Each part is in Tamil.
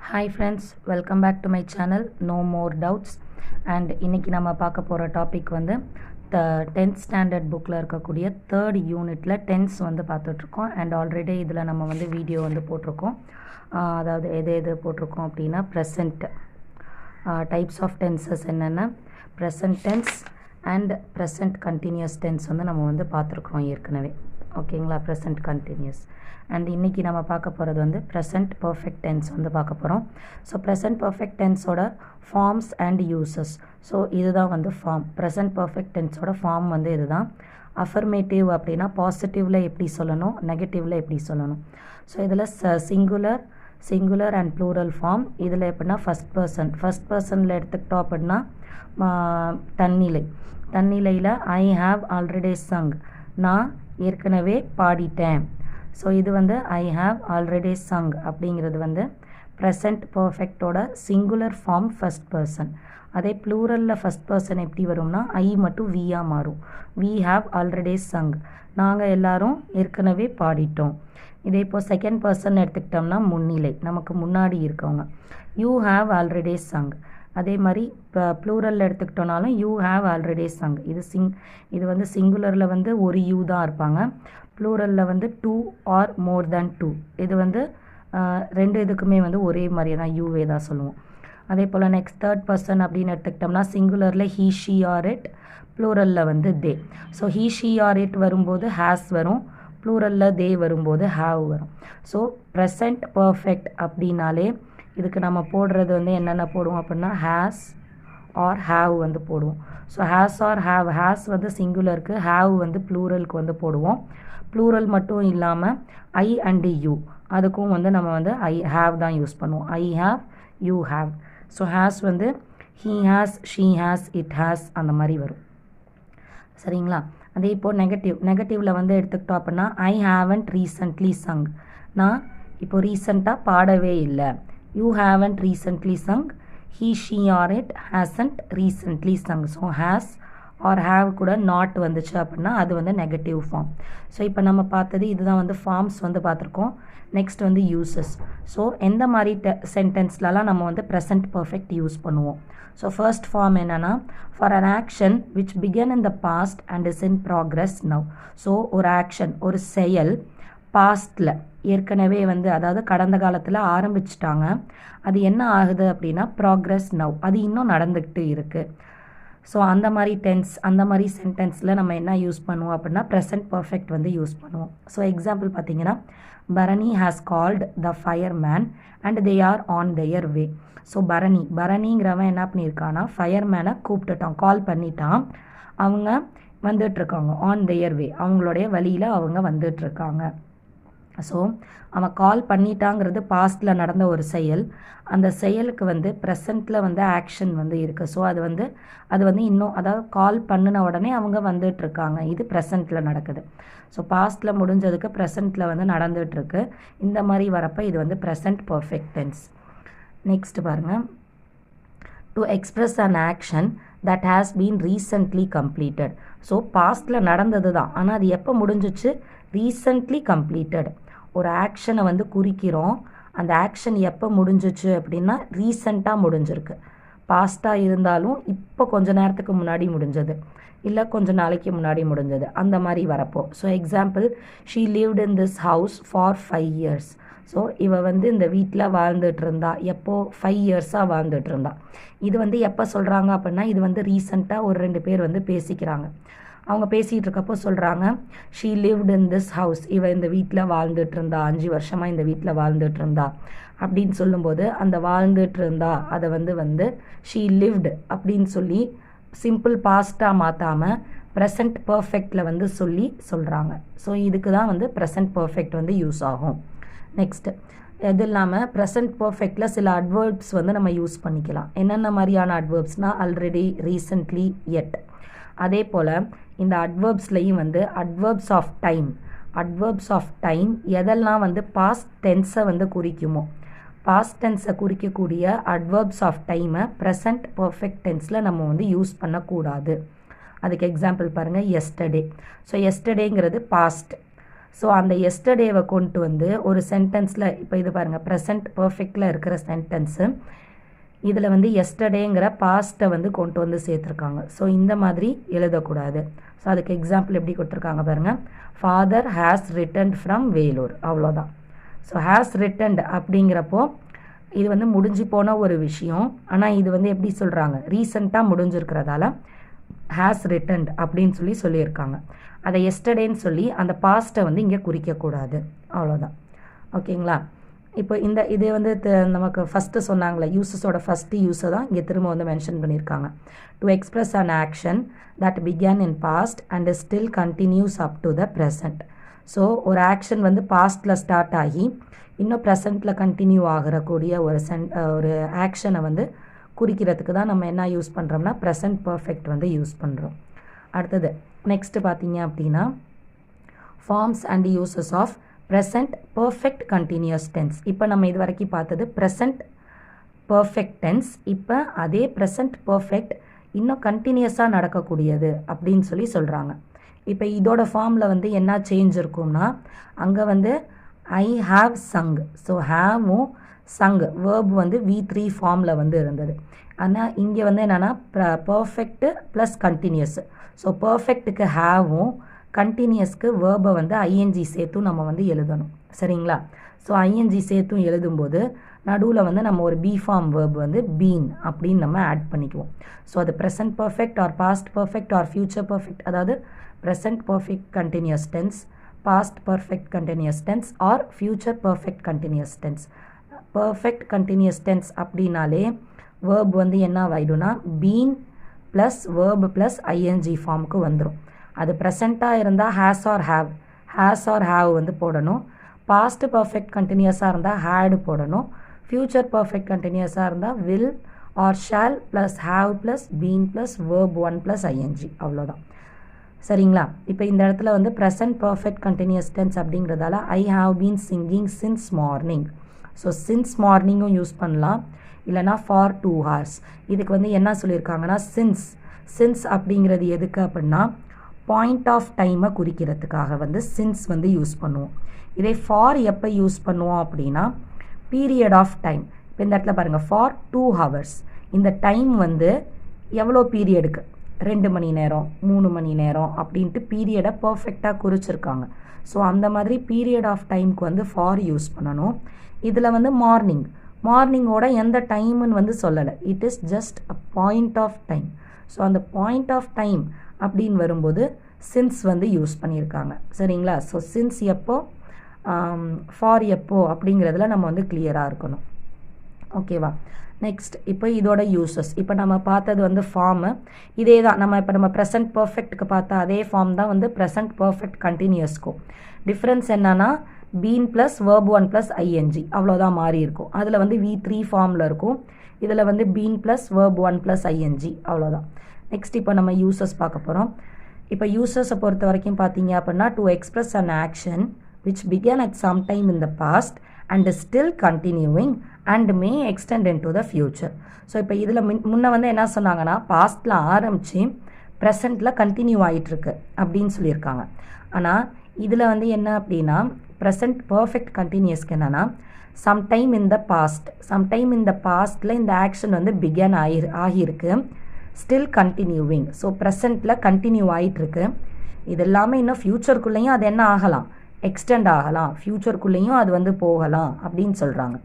Hi friends, welcome back to my channel No More Doubts. And இன்னைக்கு நம்ம பார்க்க போகிற டாபிக் வந்து 10th ஸ்டாண்டர்ட் புக்கில் இருக்கக்கூடிய தேர்ட் யூனிட்டில் டென்ஸ் வந்து பார்த்துட்ருக்கோம். அண்ட் ஆல்ரெடி இதில் நம்ம வந்து வீடியோ வந்து போட்டிருக்கோம். அதாவது எது போட்டிருக்கோம் அப்படின்னா ப்ரெசண்ட் டைப்ஸ் ஆஃப் டென்சஸ் என்னென்ன, present tense and present continuous tense வந்து நம்ம வந்து பார்த்துருக்குறோம் ஏற்கனவே. ஓகேங்களா, ப்ரெசன்ட் கண்டினியூஸ். அண்ட் இன்றைக்கி நம்ம பார்க்க போகிறது வந்து ப்ரெசன்ட் பர்ஃபெக்ட் டென்ஸ் வந்து பார்க்க போகிறோம். ஸோ ப்ரெசன்ட் பர்ஃபெக்ட் டென்ஸோட ஃபார்ம்ஸ் அண்ட் யூசஸ். ஸோ இதுதான் வந்து ஃபார்ம். ப்ரெசன்ட் பர்ஃபெக்ட் டென்ஸோட ஃபார்ம் வந்து இதுதான். அஃபர்மேட்டிவ் அப்படின்னா பாசிட்டிவில் எப்படி சொல்லணும், நெகட்டிவில் எப்படி சொல்லணும். ஸோ இதில் சிங்குலர் அண்ட் ப்ளூரல் ஃபார்ம். இதில் எப்படின்னா ஃபஸ்ட் பர்சனில் எடுத்துக்கிட்டோம் அப்படின்னா தன்னிலையில் ஐ ஹாவ் ஆல்ரெடி சங், நான் ஏற்கனவே பாடிட்டேன். ஸோ இது வந்து ஐ ஹாவ் ஆல்ரெடி சங் அப்படிங்கிறது வந்து ப்ரெசன்ட் பர்ஃபெக்டோட சிங்குலர் ஃபார்ம் ஃபஸ்ட் பர்சன். அதே ப்ளூரலில் ஃபஸ்ட் பர்சன் எப்படி வரும்னா ஐ மட்டும் வியாக மாறும். வி ஹாவ் ஆல்ரெடி சங், நாங்கள் எல்லாரும் ஏற்கனவே பாடிட்டோம். இதே இப்போது செகண்ட் பர்சன் எடுத்துக்கிட்டோம்னா முன்னிலை, நமக்கு முன்னாடி இருக்கவங்க. You have already sung. அதே மாதிரி இப்போ ப்ளூரலில் எடுத்துக்கிட்டோனாலும் யூ ஹாவ் ஆல்ரெடி சங். இது வந்து சிங்குலரில் வந்து ஒரு யூ தான் இருப்பாங்க. ப்ளூரலில் வந்து 2 ஆர் மோர் தேன் 2. இது வந்து ரெண்டு இதுக்குமே வந்து ஒரே மாதிரியே தான் யூவே தான் சொல்லுவோம். அதே போல் நெக்ஸ்ட் தேர்ட் பர்சன் அப்படின்னு எடுத்துக்கிட்டோம்னா சிங்குலரில் ஹீ ஷீ ஆர் இட், ப்ளூரலில் வந்து they. So he she or it வரும்போது ஹேஸ் வரும், ப்ளூரலில் தே வரும்போது ஹாவ் வரும். ஸோ ப்ரெசன்ட் பர்ஃபெக்ட் அப்படின்னாலே இதுக்கு நம்ம போடுறது வந்து என்னென்ன போடுவோம் அப்படின்னா ஹேஸ் ஆர் ஹாவ் வந்து போடுவோம். So has or have, has வந்து சிங்குலருக்கு, ஹாவ் வந்து ப்ளூரலுக்கு வந்து போடுவோம். ப்ளூரல் மட்டும் இல்லாமல் ஐ அண்டு யூ, அதுக்கும் வந்து நம்ம வந்து ஐ ஹாவ் தான் யூஸ் பண்ணுவோம். I have, you have. So has வந்து he has, she has, it has அந்த மாதிரி வரும். சரிங்களா. அதே இப்போது நெகட்டிவில் வந்து எடுத்துக்கிட்டோம் அப்படின்னா ஐ ஹாவன்ட் ரீசன்ட்லி சங், நான் இப்போ ரீசண்டாக பாடவே இல்லை. You haven't recently sung, he she or it hasn't recently sung. So has or have கூட நாட் வந்துச்சு அப்படின்னா அது வந்து நெகட்டிவ் ஃபார்ம். ஸோ இப்போ நம்ம பார்த்தது இதுதான் வந்து ஃபார்ம்ஸ் வந்து பார்த்துருக்கோம். நெக்ஸ்ட் வந்து யூசஸ். ஸோ எந்த மாதிரி சென்டென்ஸ்லலாம் நம்ம வந்து ப்ரெசன்ட் பர்ஃபெக்ட் யூஸ் பண்ணுவோம். ஸோ ஃபர்ஸ்ட் ஃபார்ம் என்னென்னா for an action which began in the past and is in progress now. So ஒரு ஆக்ஷன், ஒரு செயல் பாஸ்டில் ஏற்கனவே வந்து அதாவது கடந்த காலத்தில் ஆரம்பிச்சிட்டாங்க, அது என்ன ஆகுது அப்படின்னா ப்ராக்ரஸ் நவ், அது இன்னும் நடந்துக்கிட்டு இருக்குது. ஸோ அந்த மாதிரி அந்த மாதிரி சென்டென்ஸில் நம்ம என்ன யூஸ் பண்ணுவோம் அப்படின்னா ப்ரெசன்ட் பர்ஃபெக்ட் வந்து யூஸ் பண்ணுவோம். ஸோ எக்ஸாம்பிள் பார்த்தீங்கன்னா Bharani has called the fireman and they are on their way. So பரணிங்கிறவன் என்ன பண்ணியிருக்கான்னா ஃபயர்மேனை கூப்பிட்டுட்டான், கால் பண்ணிட்டான், அவங்க வந்துட்டுருக்காங்க. ஆன் தேயர் வே, அவங்களுடைய வழியில் அவங்க வந்துட்டுருக்காங்க. ஸோ அவன் கால் பண்ணிட்டாங்கிறது பாஸ்டில் நடந்த ஒரு செயல். அந்த செயலுக்கு வந்து ப்ரெசண்ட்டில் வந்து ஆக்ஷன் வந்து இருக்குது. ஸோ அது வந்து இன்னும் அதாவது கால் பண்ணின உடனே அவங்க வந்துட்டுருக்காங்க, இது ப்ரெசண்ட்டில் நடக்குது. ஸோ பாஸ்டில் முடிஞ்சதுக்கு ப்ரெசண்ட்டில் வந்து நடந்துகிட்ருக்கு. இந்த மாதிரி வரப்போ இது வந்து ப்ரெசன்ட் பர்ஃபெக்ட் டென்ஸ். நெக்ஸ்ட் பாருங்கள், to express an action that has been recently completed. So பாஸ்டில் நடந்தது தான், ஆனால் அது எப்போ முடிஞ்சிச்சு, ரீசன்ட்லி கம்ப்ளீட்டட். ஒரு ஆக்ஷனை வந்து குறிக்கிறோம், அந்த ஆக்ஷன் எப்போ முடிஞ்சிச்சு அப்படின்னா ரீசண்டாக முடிஞ்சிருக்கு. பாஸ்ட்டாக இருந்தாலும் இப்போ கொஞ்ச நேரத்துக்கு முன்னாடி முடிஞ்சது, இல்லை கொஞ்ச நாளைக்கு முன்னாடி முடிஞ்சது, அந்த மாதிரி வரப்போ. So example, she lived in this house for 5 years. So இவ வந்து இந்த வீட்டில் வாழ்ந்துட்டு இருந்தா, எப்போ 5 yearsஸாக வாழ்ந்துட்டு இருந்தா. இது வந்து எப்போ சொல்கிறாங்க அப்படின்னா இது வந்து ரீசண்டாக ஒரு 2 பேர் வந்து பேசிக்கிறாங்க. அவங்க பேசிகிட்டு இருக்கப்போ சொல்கிறாங்க she lived in this house, இவ இந்த வீட்டில் வாழ்ந்துட்டு இருந்தா, 5 வருஷமாக இந்த வீட்டில் வாழ்ந்துட்டு இருந்தா அப்படின்னு சொல்லும்போது அந்த வாழ்ந்துட்டு இருந்தா அதை வந்து ஷீ லிவ்டு அப்படின்னு சொல்லி சிம்பிள் பாஸ்ட்டாக மாற்றாமல் ப்ரெசன்ட் பர்ஃபெக்டில் வந்து சொல்கிறாங்க. ஸோ இதுக்கு தான் வந்து ப்ரெசன்ட் பர்ஃபெக்ட் வந்து யூஸ் ஆகும். நெக்ஸ்ட்டு இது இல்லாமல் ப்ரெசன்ட் பர்ஃபெக்டில் சில அட்வர்ப்ஸ் வந்து நம்ம யூஸ் பண்ணிக்கலாம். என்னென்ன மாதிரியான அட்வர்ப்ஸ்னால் ஆல்ரெடி, ரீசன்ட்லி, எட். அதே போல் இந்த அட்வர்ப்ஸ்லையும் வந்து அட்வர்ப்ஸ் ஆஃப் டைம் எதெல்லாம் வந்து பாஸ்ட் டென்ஸை வந்து குறிக்குமோ, பாஸ்ட் டென்ஸை குறிக்கக்கூடிய அட்வர்ப்ஸ் ஆஃப் டைமை ப்ரெசன்ட் பர்ஃபெக்ட் டென்ஸில் நம்ம வந்து யூஸ் பண்ணக்கூடாது. அதுக்கு எக்ஸாம்பிள் பாருங்கள், எஸ்டர்டே. ஸோ எஸ்டர்டேங்கிறது பாஸ்ட். ஸோ அந்த எஸ்டர்டேவை கொண்டு வந்து ஒரு சென்டென்ஸில் இப்போ இது பாருங்கள் ப்ரெசன்ட் பர்ஃபெக்டில் இருக்கிற சென்டென்ஸு இதில் வந்து எஸ்டர்டேங்கிற பாஸ்ட்டை வந்து கொண்டு வந்து சேர்த்துருக்காங்க. ஸோ இந்த மாதிரி எழுதக்கூடாது. ஸோ அதுக்கு எக்ஸாம்பிள் எப்படி கொடுத்துருக்காங்க பாருங்கள், father has returned from Vellore, அவ்வளோதான். ஸோ ஹேஸ் ரிட்டர்ன்ட் அப்படிங்கிறப்போ இது வந்து முடிஞ்சு போன ஒரு விஷயம். ஆனால் இது வந்து எப்படி சொல்கிறாங்க, ரீசெண்டாக முடிஞ்சிருக்கிறதால ஹேஸ் ரிட்டர்ன்ட் அப்படின்னு சொல்லியிருக்காங்க. அதை எஸ்டர்டேன்னு சொல்லி அந்த பாஸ்ட்டை வந்து இங்கே குறிக்கக்கூடாது, அவ்வளோதான். ஓகேங்களா? இப்போ இது வந்து நமக்கு ஃபஸ்ட்டு சொன்னாங்களே யூஸஸோட ஃபஸ்ட்டு யூஸை தான் இங்கே திரும்ப வந்து மென்ஷன் பண்ணியிருக்காங்க. To express an action that began in past and still continues up to the present. So ஒரு ஆக்ஷன் வந்து பாஸ்ட்டில் ஸ்டார்ட் ஆகி இன்னும் ப்ரெசண்ட்டில் கண்டினியூ ஆகிறக்கூடிய ஒரு ஆக்ஷனை வந்து குறிக்கிறதுக்கு தான் நம்ம என்ன யூஸ் பண்ணுறோம்னா ப்ரெசன்ட் பர்ஃபெக்ட் வந்து யூஸ் பண்ணுறோம். அடுத்தது நெக்ஸ்ட்டு பார்த்தீங்க அப்படின்னா forms and uses of present perfect continuous tense. இப்போ நம்ம இது வரைக்கும் பார்த்தது ப்ரெசன்ட் பர்ஃபெக்ட் டென்ஸ். இப்போ அதே ப்ரெசன்ட் பர்ஃபெக்ட் இன்னும் கண்டினியூஸாக நடக்கக்கூடியது அப்படின்னு சொல்கிறாங்க. இப்போ இதோட ஃபார்மில் வந்து என்ன சேஞ்ச் இருக்கும்னா அங்கே வந்து ஐ ஹாவ் சங். ஸோ ஹேவும் சங் வேர்ப் வந்து V3 ஃபார்மில் வந்து இருந்தது. ஆனால் இங்கே வந்து என்னென்னா பர்ஃபெக்ட்டு ப்ளஸ் கண்டினியூஸ். ஸோ பர்ஃபெக்ட்டுக்கு ஹேவும் கண்டினியூஸ்க்கு வேர்பை வந்து ஐஎன்ஜி சேர்த்தும் நம்ம வந்து எழுதணும், சரிங்களா? ஸோ ஐஎன்ஜி சேர்த்தும் எழுதும்போது நடுவில் வந்து நம்ம ஒரு பி ஃபார்ம் வேர்ப் வந்து பீன் அப்படின்னு நம்ம ஆட் பண்ணிக்குவோம். ஸோ அது present perfect or past perfect or future perfect, அதாவது present perfect continuous tense, past perfect continuous tense or future perfect continuous tense. Perfect continuous tense அப்படின்னாலே வேர்ப் வந்து என்ன ஆகிடும்னா been plus verb plus ING ஃபார்முக்கு வந்துடும். அது ப்ரெசண்ட்டாக இருந்தால் ஹேஸ் ஆர் ஹேவ் வந்து போடணும். பாஸ்ட் பர்ஃபெக்ட் கண்டினியூஸாக இருந்தால் ஹேடு போடணும். ஃபியூச்சர் பர்ஃபெக்ட் கண்டினியூஸாக இருந்தால் will or shall plus have plus been plus verb 1 plus ING, அவ்வளோதான், சரிங்களா? இப்போ இந்த இடத்துல வந்து ப்ரெசன்ட் பர்ஃபெக்ட் கண்டினியூஸ் டென்ஸ் அப்படிங்கிறதால I have been singing since morning. So since மார்னிங்கும் யூஸ் பண்ணலாம், இல்லைனா ஃபார் 2 hours. இதுக்கு வந்து என்ன சொல்லியிருக்காங்கன்னா சின்ஸ் அப்படிங்கிறது எதுக்கு அப்படின்னா பாயிண்ட் ஆஃப் டைமை குறிக்கிறதுக்காக வந்து சின்ஸ் வந்து யூஸ் பண்ணுவோம். இதே ஃபார் எப்போ யூஸ் பண்ணுவோம் அப்படின்னா பீரியட் ஆஃப் டைம். இப்போ இந்த இடத்துல பாருங்கள் ஃபார் 2 hours. இந்த டைம் வந்து எவ்வளோ பீரியடுக்கு, 2 மணி நேரம் 3 மணி நேரம் அப்படின்ட்டு பீரியடை பர்ஃபெக்டாக குறிச்சிருக்காங்க. ஸோ அந்த மாதிரி பீரியட் ஆஃப் டைமுக்கு வந்து ஃபார் யூஸ் பண்ணணும். இதில் வந்து மார்னிங்கோட எந்த டைமுன்னு வந்து சொல்லலை, it is just a point of time. So அந்த பாயிண்ட் ஆஃப் டைம் அப்படின்னு வரும்போது சின்ஸ் வந்து யூஸ் பண்ணியிருக்காங்க, சரிங்களா? ஸோ சின்ஸ் எப்போ ஃபார் எப்போ அப்படிங்கிறதுல நம்ம வந்து கிளியராக இருக்கணும், ஓகேவா? நெக்ஸ்ட் இப்போ இதோட யூசஸ். இப்போ நம்ம பார்த்தது வந்து ஃபார்மு இதே தான். நம்ம ப்ரெசன்ட் பர்ஃபெக்ட்டுக்கு பார்த்தா அதே ஃபார்ம் தான் வந்து ப்ரெசன்ட் பர்ஃபெக்ட் கண்டினியூஸ்க்கும். டிஃப்ரென்ஸ் என்னன்னா been plus verb 1 plus ING, அவ்வளோதான் மாறி இருக்கும். அதில் வந்து V3 ஃபார்மில் இருக்கும், இதில் வந்து been plus verb 1 plus ING, அவ்வளோதான். நெக்ஸ்ட் இப்போ நம்ம யூசஸ் பார்க்க போகிறோம். இப்போ யூசஸை பொறுத்த வரைக்கும் பார்த்தீங்க அப்படின்னா to express an action which began at some time in the past and is still continuing and may extend into the future. So இப்போ இதில் முன்ன வந்து என்ன சொன்னாங்கன்னா பாஸ்ட்டில் ஆரம்பித்து ப்ரெசண்ட்டில் கண்டினியூ ஆகிட்டுருக்கு அப்படின்னு சொல்லியிருக்காங்க. ஆனால் இதில் வந்து என்ன அப்படின்னா ப்ரெசன்ட் பர்ஃபெக்ட் கண்டினியூஸ்க்கு என்னென்னா சம்டைம் இன் த பாஸ்ட்டில் இந்த ஆக்ஷன் வந்து பிகன் ஆகியிருக்கு, ஸ்டில் கண்டினியூவிங். ஸோ ப்ரெசண்ட்டில் கண்டினியூ ஆகிட்டுருக்கு. இது எல்லாமே இன்னும் ஃப்யூச்சருக்குள்ளேயும் அது என்ன ஆகலாம், எக்ஸ்டெண்ட் ஆகலாம், ஃப்யூச்சருக்குள்ளேயும் அது வந்து போகலாம் அப்படின்னு சொல்கிறாங்க.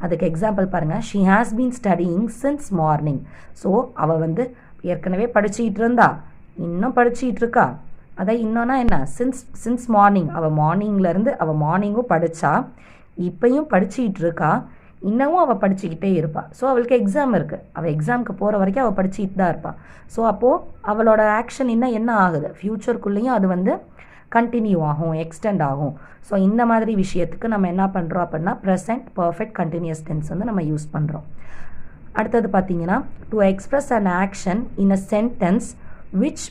அதுக்கு எக்ஸாம்பிள் பாருங்கள், she has been studying since morning. So அவள் வந்து ஏற்கனவே படிச்சுக்கிட்டு இருந்தா, இன்னும் படிச்சுக்கிட்டு இருக்கா. அதை இன்னொன்னா என்ன, சின்ஸ் மார்னிங், அவள் மார்னிங்லேருந்து அவள் மார்னிங்கும் படித்தா, இப்பையும் படிச்சுக்கிட்டு இருக்கா, இன்னமும் அவள் படிச்சுக்கிட்டே இருப்பாள். ஸோ அவளுக்கு எக்ஸாம் இருக்குது, அவள் எக்ஸாமுக்கு போகிற வரைக்கும் அவள் படிச்சுக்கிட்டு தான் இருப்பாள். ஸோ அப்போது அவளோட ஆக்ஷன் இன்னும் என்ன ஆகுது, ஃப்யூச்சருக்குள்ளேயும் அது வந்து கண்டினியூ ஆகும், எக்ஸ்டெண்ட் ஆகும். ஸோ இந்த மாதிரி விஷயத்துக்கு நம்ம என்ன பண்ணுறோம் அப்படின்னா ப்ரெசன்ட் பர்ஃபெக்ட் கண்டினியூஸ் டென்ஸ் வந்து நம்ம யூஸ் பண்ணுறோம். அடுத்தது பார்த்தீங்கன்னா to express an action in a sentence which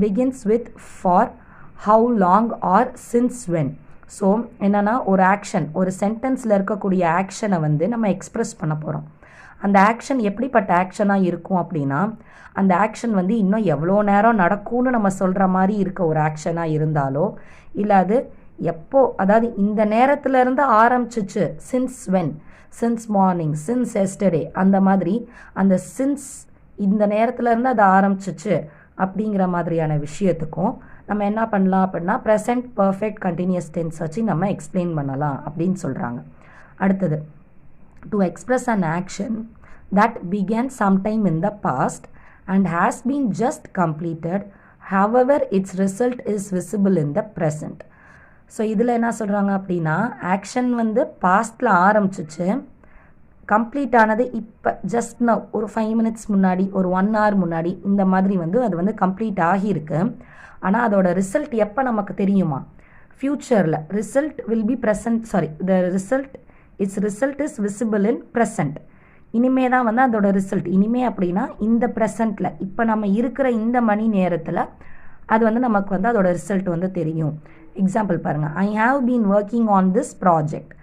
begins with for, how long or since when. So என்னென்னா ஒரு ஆக்ஷன், ஒரு சென்டென்ஸில் இருக்கக்கூடிய ஆக்ஷனை வந்து நம்ம எக்ஸ்ப்ரெஸ் பண்ண போகிறோம். அந்த ஆக்ஷன் எப்படிப்பட்ட ஆக்ஷனாக இருக்கும் அப்படின்னா, அந்த ஆக்ஷன் வந்து இன்னும் எவ்வளோ நேரம் நடக்கும்னு நம்ம சொல்கிற மாதிரி இருக்க ஒரு ஆக்ஷனாக இருந்தாலோ, இல்லை அது எப்போ, அதாவது இந்த நேரத்துலேருந்து ஆரம்பிச்சிச்சு, since when, since morning, since yesterday, அந்த மாதிரி அந்த சின்ஸ் இந்த நேரத்துலேருந்து அது ஆரம்பிச்சிச்சு அப்படிங்கிற மாதிரியான விஷயத்துக்கும் நம்ம என்ன பண்ணலாம் அப்படின்னா ப்ரெசன்ட் பர்ஃபெக்ட் கண்டினியூஸ் டென்ஸ் வச்சு நம்ம எக்ஸ்பிளைன் பண்ணலாம் அப்படின்னு சொல்கிறாங்க. அடுத்தது, to express an action that began sometime in the past and has been just completed, however its result is visible in the present. So இதில் என்ன சொல்கிறாங்க அப்படின்னா, ஆக்ஷன் வந்து பாஸ்டில் ஆரம்பிச்சிச்சு, கம்ப்ளீட் ஆனது இப்போ ஜஸ்ட் நவ் ஒரு 5 minutes முன்னாடி, ஒரு 1 hour முன்னாடி, இந்த மாதிரி வந்து அது வந்து கம்ப்ளீட் ஆகியிருக்கு. ஆனால் அதோட ரிசல்ட் எப்போ நமக்கு தெரியுமா? ஃப்யூச்சரில். Result will be present, sorry, the result, it's result is visible in present. இனிமே தான் வந்து அதோட ரிசல்ட், இனிமே அப்படின்னா இந்த ப்ரெசண்ட்டில், இப்போ நம்ம இருக்கிற இந்த மணி நேரத்தில் அது வந்து நமக்கு வந்து அதோட ரிசல்ட் வந்து தெரியும். எக்ஸாம்பிள் பாருங்கள், ஐ have been working on this project.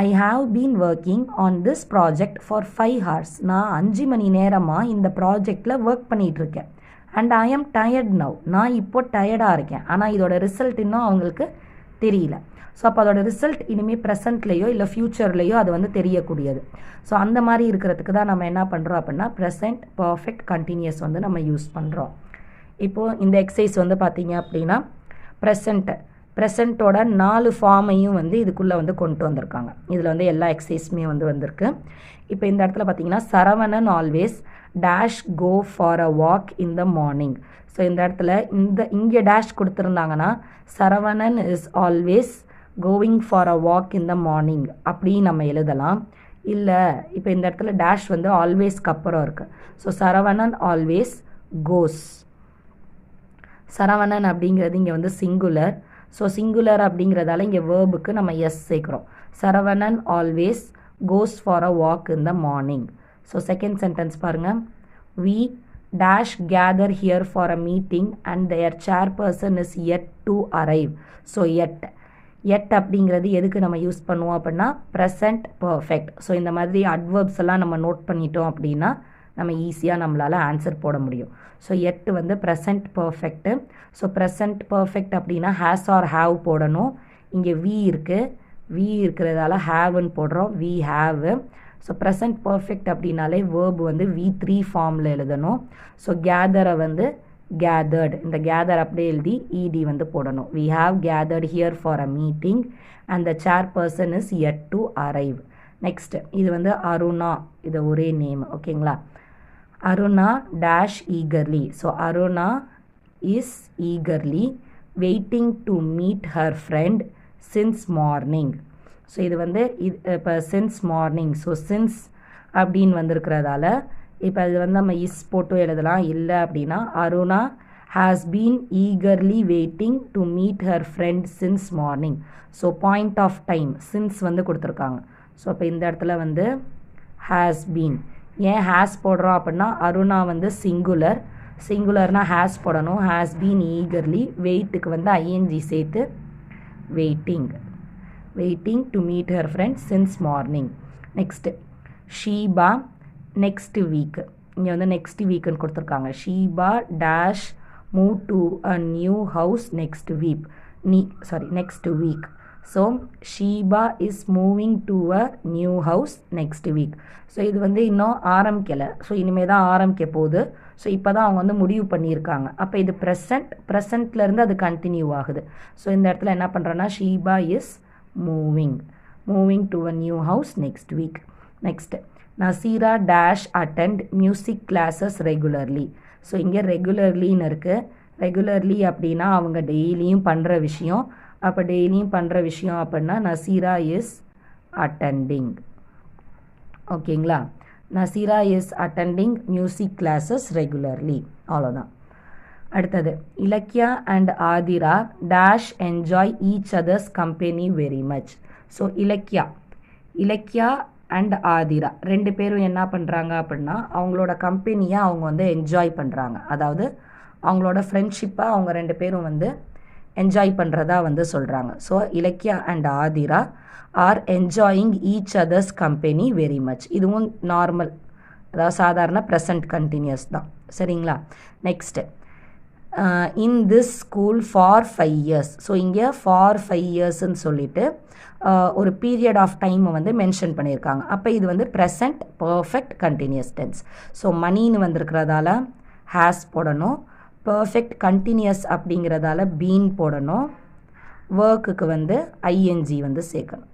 I have been working on this project for 5 hours. நான் 5 மணி நேரமாக இந்த ப்ராஜெக்டில் ஒர்க் பண்ணிகிட்ருக்கேன். And I am tired now. நான் இப்போ டயர்டாக இருக்கேன். ஆனால் இதோட ரிசல்ட் இன்னும் அவங்களுக்கு தெரியல. ஸோ அப்போ அதோட ரிசல்ட் இனிமேல் ப்ரெசண்ட்லேயோ இல்லை ஃப்யூச்சர்லேயோ அது வந்து தெரியக்கூடியது. ஸோ அந்த மாதிரி இருக்கிறதுக்கு தான் நம்ம என்ன பண்ணுறோம் அப்படின்னா ப்ரெசென்ட் பர்ஃபெக்ட் கண்டினியூஸ் வந்து நம்ம யூஸ் பண்ணுறோம். இப்போது இந்த எக்ஸசைஸ் வந்து பார்த்தீங்க அப்படின்னா ப்ரெசண்ட்டோட 4 ஃபார்மையும் வந்து இதுக்குள்ளே வந்து கொண்டு வந்திருக்காங்க. இதில் வந்து எல்லா எக்ஸசைஸுமே வந்து வந்திருக்கு. இப்போ இந்த இடத்துல பார்த்தீங்கன்னா Saravanan always dash go for a walk in the morning. So இந்த இடத்துல இங்கே டேஷ் கொடுத்துருந்தாங்கன்னா Saravanan is always going for a walk in the morning அப்படி நம்ம எழுதலாம். இல்லை இப்போ இந்த இடத்துல டேஷ் வந்து ஆல்வேஸ்க்கு அப்புறம் இருக்குது. ஸோ சரவணன் ஆல்வேஸ் கோஸ். சரவணன் அப்படிங்கிறது இங்கே வந்து சிங்குலர். ஸோ சிங்குலர் அப்படிங்கிறதால இங்கே வேர்புக்கு நம்ம எஸ் சேர்க்குறோம். Saravanan always goes for a walk in the morning. So second sentence பாருங்கள், we dash gather here for a meeting and their chairperson is yet to arrive. So yet அப்படிங்கிறது எதுக்கு நம்ம யூஸ் பண்ணுவோம் அப்படின்னா ப்ரெசன்ட் பர்ஃபெக்ட். ஸோ இந்த மாதிரி அட்வர்ப்ஸ் எல்லாம் நம்ம நோட் பண்ணிட்டோம் அப்படின்னா நம்ம ஈஸியாக நம்மளால் ஆன்சர் போட முடியும். ஸோ yet வந்து present perfect. So present perfect அப்படின்னா ஹேஸ் ஆர் ஹாவ் போடணும். இங்கே வி இருக்குது, வி இருக்கிறதால ஹாவ்னு போடுறோம், we have. So present perfect அப்படின்னாலே வேர்பு வந்து V3 ஃபார்மில் எழுதணும். ஸோ கேதரை வந்து gathered, இந்த கேதர் அப்படியே எழுதி ed வந்து போடணும். we have gathered here for a meeting and the chairperson is yet to arrive. next இது வந்து அருணா, இது ஒரே நேம், ஓகேங்களா? Aruna dash eagerly. so Aruna is eagerly waiting to meet her friend since morning. So இது வந்து இப்போ since morning, ஸோ since அப்படின்னு வந்திருக்கிறதால இப்போ அது வந்து நம்ம இஸ் போட்டு எழுதலாம். இல்லை அப்படின்னா Aruna has been eagerly waiting to meet her friend since morning. So point of time since வந்து கொடுத்துருக்காங்க. ஸோ இப்போ இந்த இடத்துல வந்து ஹாஸ் பீன், ஏன் ஹேஸ் போடுறோம் அப்படின்னா அருணா வந்து சிங்குலர், சிங்குலர்னால் ஹேஸ் போடணும். ஹேஸ் பீன் ஈகர்லி, வெயிட்டுக்கு வந்து ஐஎன்ஜி சேர்த்து waiting, waiting to meet her friend since morning. Next Sheeba next week, இங்கே வந்து நெக்ஸ்ட் வீக்குன்னு கொடுத்துருக்காங்க. Sheeba dash move to a new house next next week. So Sheeba is moving to a new house next week. So இது வந்து இன்னும் ஆரம்பிக்கலை, ஸோ இனிமேல் தான் ஆரம்பிக்க போகுது. ஸோ இப்போ தான் அவங்க வந்து முடிவு பண்ணியிருக்காங்க. அப்போ இது ப்ரெசண்ட்லேருந்து அது கண்டினியூ ஆகுது. ஸோ இந்த இடத்துல என்ன பண்ணுறோன்னா Sheeba is moving to a new house next week. Next Nazira dash attend music classes regularly. So இங்கே ரெகுலர்லின்னு இருக்குது. ரெகுலர்லி அப்படின்னா அவங்க டெய்லியும் பண்ணுற விஷயம். அப்போ டெய்லியும் பண்ணுற விஷயம் அப்படின்னா நசீரா இஸ் அட்டெண்டிங், ஓகேங்களா? Nazira is attending music classes regularly, அவ்வளோதான். அடுத்தது Ilakkiya and Aadhira dash enjoy each other's company very much. So Ilakkiya and Aadhira 2 பேரும் என்ன பண்ணுறாங்க அப்படின்னா அவங்களோட கம்பெனியை அவங்க வந்து என்ஜாய் பண்ணுறாங்க. அதாவது அவங்களோட ஃப்ரெண்ட்ஷிப்பை அவங்க 2 பேரும் வந்து என்ஜாய் பண்ணுறதா வந்து சொல்கிறாங்க. So Ilakkiya and Aadhira are enjoying each other's company very much. இதுவும் நார்மல், அதாவது சாதாரண ப்ரெசன்ட் கண்டினியூஸ் தான். சரிங்களா? Next in this school for 5 years. So இங்கே ஃபார் 5 yearsன்னு சொல்லிட்டு ஒரு பீரியட் ஆஃப் டைமை வந்து மென்ஷன் பண்ணியிருக்காங்க. அப்போ இது வந்து present perfect continuous tense. So மணின்னு வந்திருக்கிறதால ஹேஸ் போடணும், பர்ஃபெக்ட் கண்டினியூஸ் அப்படிங்கிறதால பீன் போடணும், ஒர்க்குக்கு வந்து ஐஎன்ஜி வந்து சேர்க்கணும்.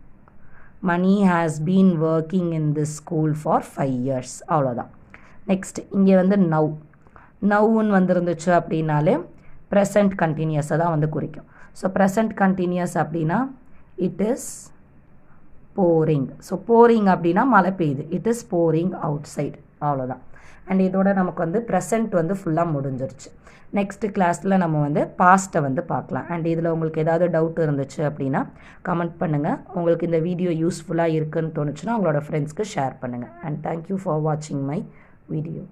Mani has been working in this school for 5 years. அவ்வளோதான். நெக்ஸ்ட் இங்கே வந்து நவ்வுன்னு வந்துருந்துச்சு அப்படின்னாலே ப்ரெசன்ட் கண்டினியூஸை தான் வந்து குறிக்கும். ஸோ ப்ரெசன்ட் கண்டினியூஸ் அப்படின்னா it is boring. So boring அப்படின்னா மழை பெய்யுது, it is boring out side. அவ்வளோதான். அண்ட் இதோட நமக்கு வந்து ப்ரெசன்ட் வந்து ஃபுல்லாக முடிஞ்சிருச்சு. நெக்ஸ்ட் கிளாஸில் நம்ம வந்து பாஸ்ட்டை வந்து பார்க்கலாம். அண்ட் இதில் உங்களுக்கு ஏதாவது டவுட் இருந்துச்சு அப்படின்னா கமெண்ட் பண்ணுங்கள். உங்களுக்கு இந்த வீடியோ யூஸ்ஃபுல்லாக இருக்குன்னு தோணுச்சுன்னா உங்களோட ஃப்ரெண்ட்ஸ்க்கு ஷேர் பண்ணுங்கள். அண்ட் தேங்க்யூ ஃபார் வாட்சிங் மை வீடியோ.